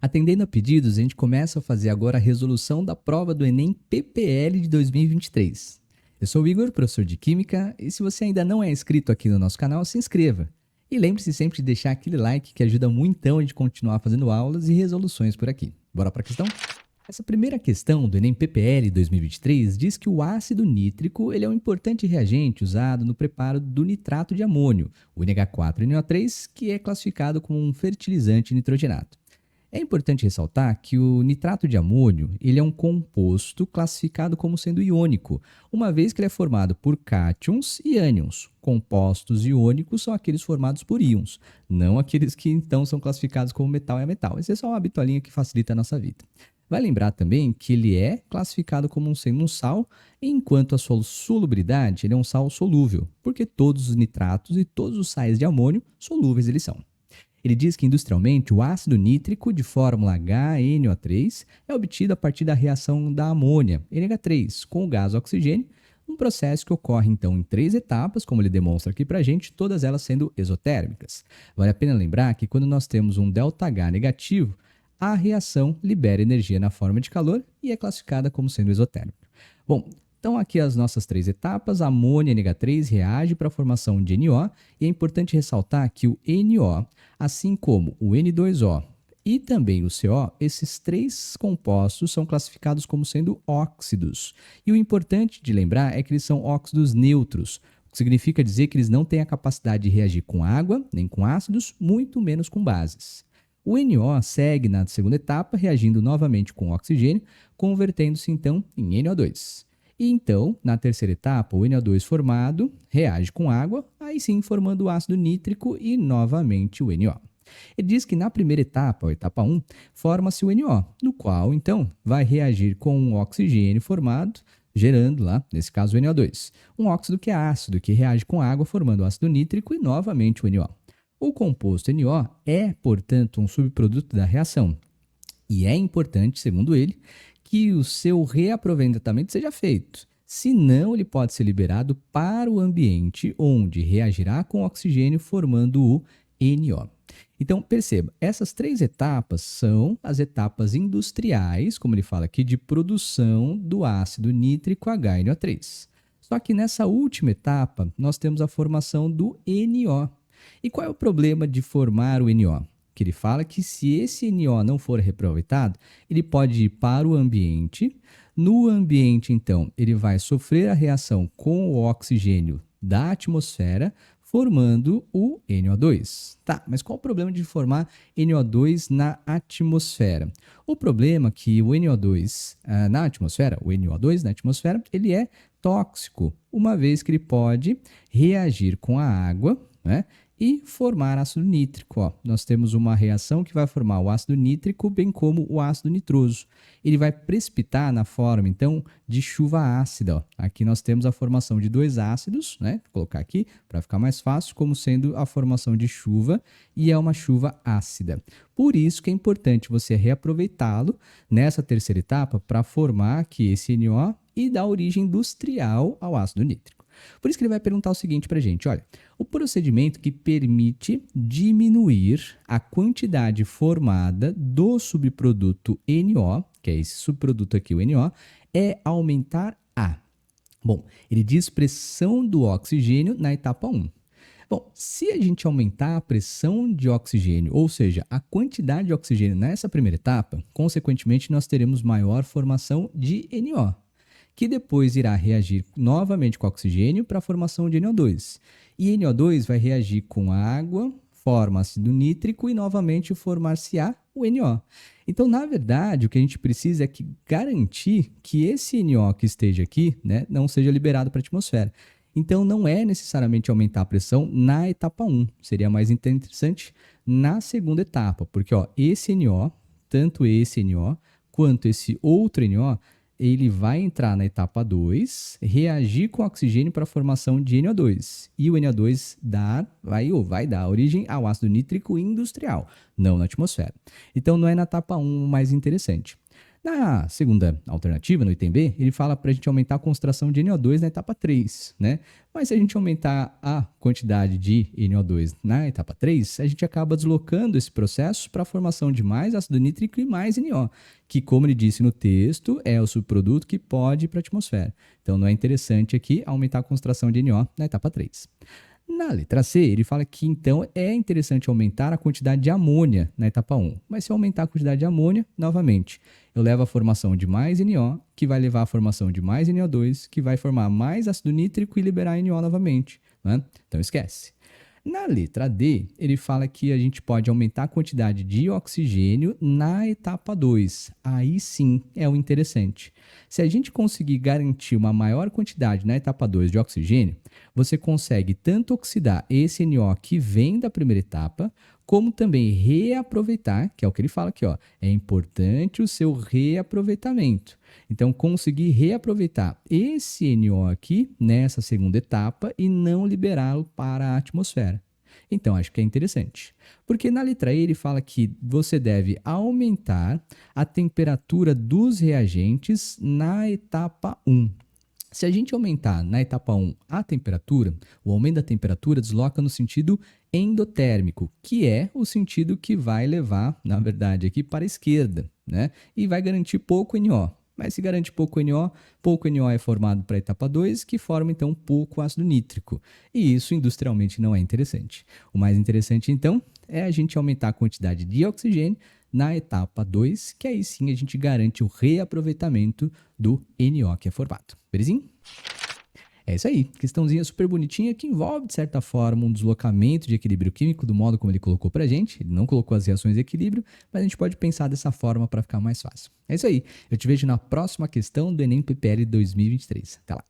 Atendendo a pedidos, a gente começa a fazer agora a resolução da prova do Enem PPL de 2023. Eu sou o Igor, professor de Química, e se você ainda não é inscrito aqui no nosso canal, se inscreva. E lembre-se sempre de deixar aquele like que ajuda muito a gente continuar fazendo aulas e resoluções por aqui. Bora para a questão? Essa primeira questão do Enem PPL 2023 diz que o ácido nítrico ele é um importante reagente usado no preparo do nitrato de amônio, o NH4NO3, que é classificado como um fertilizante nitrogenado. É importante ressaltar que o nitrato de amônio ele é um composto classificado como sendo iônico, uma vez que ele é formado por cátions e ânions. Compostos iônicos são aqueles formados por íons, não aqueles que então são classificados como metal e ametal. Essa é só uma bitolinha que facilita a nossa vida. Vai lembrar também que ele é classificado como sendo um sal, enquanto a sua solubilidade ele é um sal solúvel, porque todos os nitratos e todos os sais de amônio solúveis eles são. Ele diz que industrialmente o ácido nítrico de fórmula HNO3 é obtido a partir da reação da amônia, NH3, com o gás oxigênio, um processo que ocorre então em 3 etapas, como ele demonstra aqui para a gente, todas elas sendo exotérmicas. Vale a pena lembrar que quando nós temos um ΔH negativo, a reação libera energia na forma de calor e é classificada como sendo exotérmica. Bom, então, aqui as nossas 3 etapas, a amônia NH3 reage para a formação de NO, e é importante ressaltar que o NO, assim como o N2O e também o CO, esses 3 compostos são classificados como sendo óxidos. E o importante de lembrar é que eles são óxidos neutros, o que significa dizer que eles não têm a capacidade de reagir com água, nem com ácidos, muito menos com bases. O NO segue na segunda etapa, reagindo novamente com oxigênio, convertendo-se então em NO2. E então, na terceira etapa, o NO2 formado reage com água, aí sim formando o ácido nítrico e novamente o NO. Ele diz que na primeira etapa, a etapa 1, forma-se o NO, no qual então vai reagir com o oxigênio formado, gerando lá, nesse caso, o NO2. Um óxido que é ácido, que reage com água, formando o ácido nítrico e novamente o NO. O composto NO é, portanto, um subproduto da reação. E é importante, segundo ele, que o seu reaproveitamento seja feito. Senão, ele pode ser liberado para o ambiente, onde reagirá com oxigênio, formando o NO. Então, perceba, essas 3 etapas são as etapas industriais, como ele fala aqui, de produção do ácido nítrico HNO3. Só que nessa última etapa, nós temos a formação do NO. E qual é o problema de formar o NO? Que ele fala que se esse NO não for reaproveitado, ele pode ir para o ambiente. No ambiente, então, ele vai sofrer a reação com o oxigênio da atmosfera, formando o NO2. Tá, mas qual o problema de formar NO2 na atmosfera? O problema é que o NO2 na atmosfera, o NO2 na atmosfera, ele é tóxico, uma vez que ele pode reagir com a água, né? E formar ácido nítrico. Ó. Nós temos uma reação que vai formar o ácido nítrico, bem como o ácido nitroso. Ele vai precipitar na forma, então, de chuva ácida. Ó. Aqui nós temos a formação de 2 ácidos, né? Vou colocar aqui para ficar mais fácil, como sendo a formação de chuva, e é uma chuva ácida. Por isso que é importante você reaproveitá-lo nessa terceira etapa para formar aqui esse NO e dar origem industrial ao ácido nítrico. Por isso que ele vai perguntar o seguinte para a gente, olha, o procedimento que permite diminuir a quantidade formada do subproduto NO, que é esse subproduto aqui, o NO, é aumentar a. Bom, ele diz pressão do oxigênio na etapa 1. Bom, se a gente aumentar a pressão de oxigênio, ou seja, a quantidade de oxigênio nessa primeira etapa, consequentemente nós teremos maior formação de NO, que depois irá reagir novamente com oxigênio para a formação de NO2. E NO2 vai reagir com água, forma ácido nítrico e novamente formar-se-á o NO. Então, na verdade, o que a gente precisa é garantir que esse NO que esteja aqui, né, não seja liberado para a atmosfera. Então, não é necessariamente aumentar a pressão na etapa 1. Seria mais interessante na segunda etapa, porque ó, esse NO, tanto esse NO quanto esse outro NO, ele vai entrar na etapa 2, reagir com oxigênio para a formação de NO2. E o NO2 vai dar origem ao ácido nítrico industrial, não na atmosfera. Então, não é na etapa 1 mais interessante. Na segunda alternativa, no item B, ele fala para a gente aumentar a concentração de NO2 na etapa 3, né? Mas se a gente aumentar a quantidade de NO2 na etapa 3, a gente acaba deslocando esse processo para a formação de mais ácido nítrico e mais NO, que, como ele disse no texto, é o subproduto que pode ir para a atmosfera. Então, não é interessante aqui aumentar a concentração de NO na etapa 3. Na letra C, ele fala que, então, é interessante aumentar a quantidade de amônia na etapa 1. Mas se eu aumentar a quantidade de amônia, novamente, eu levo a formação de mais NO, que vai levar a formação de mais NO2, que vai formar mais ácido nítrico e liberar NO novamente, né? Então, esquece. Na letra D, ele fala que a gente pode aumentar a quantidade de oxigênio na etapa 2. Aí sim é o interessante. Se a gente conseguir garantir uma maior quantidade na etapa 2 de oxigênio, você consegue tanto oxidar esse NO que vem da primeira etapa, como também reaproveitar, que é o que ele fala aqui, ó, é importante o seu reaproveitamento. Então, conseguir reaproveitar esse NO aqui nessa segunda etapa e não liberá-lo para a atmosfera. Então, acho que é interessante. Porque na letra E ele fala que você deve aumentar a temperatura dos reagentes na etapa 1. Se a gente aumentar na etapa 1 a temperatura, o aumento da temperatura desloca no sentido endotérmico, que é o sentido que vai levar, na verdade, aqui para a esquerda, né? E vai garantir pouco NO. Mas se garante pouco NO é formado para a etapa 2, que forma então pouco ácido nítrico. E isso industrialmente não é interessante. O mais interessante então é a gente aumentar a quantidade de oxigênio na etapa 2, que aí sim a gente garante o reaproveitamento do NO que é formado. Belezinha? É isso aí, questãozinha super bonitinha que envolve, de certa forma, um deslocamento de equilíbrio químico do modo como ele colocou pra gente. Ele não colocou as reações de equilíbrio, mas a gente pode pensar dessa forma para ficar mais fácil. É isso aí, eu te vejo na próxima questão do Enem PPL 2023. Até lá!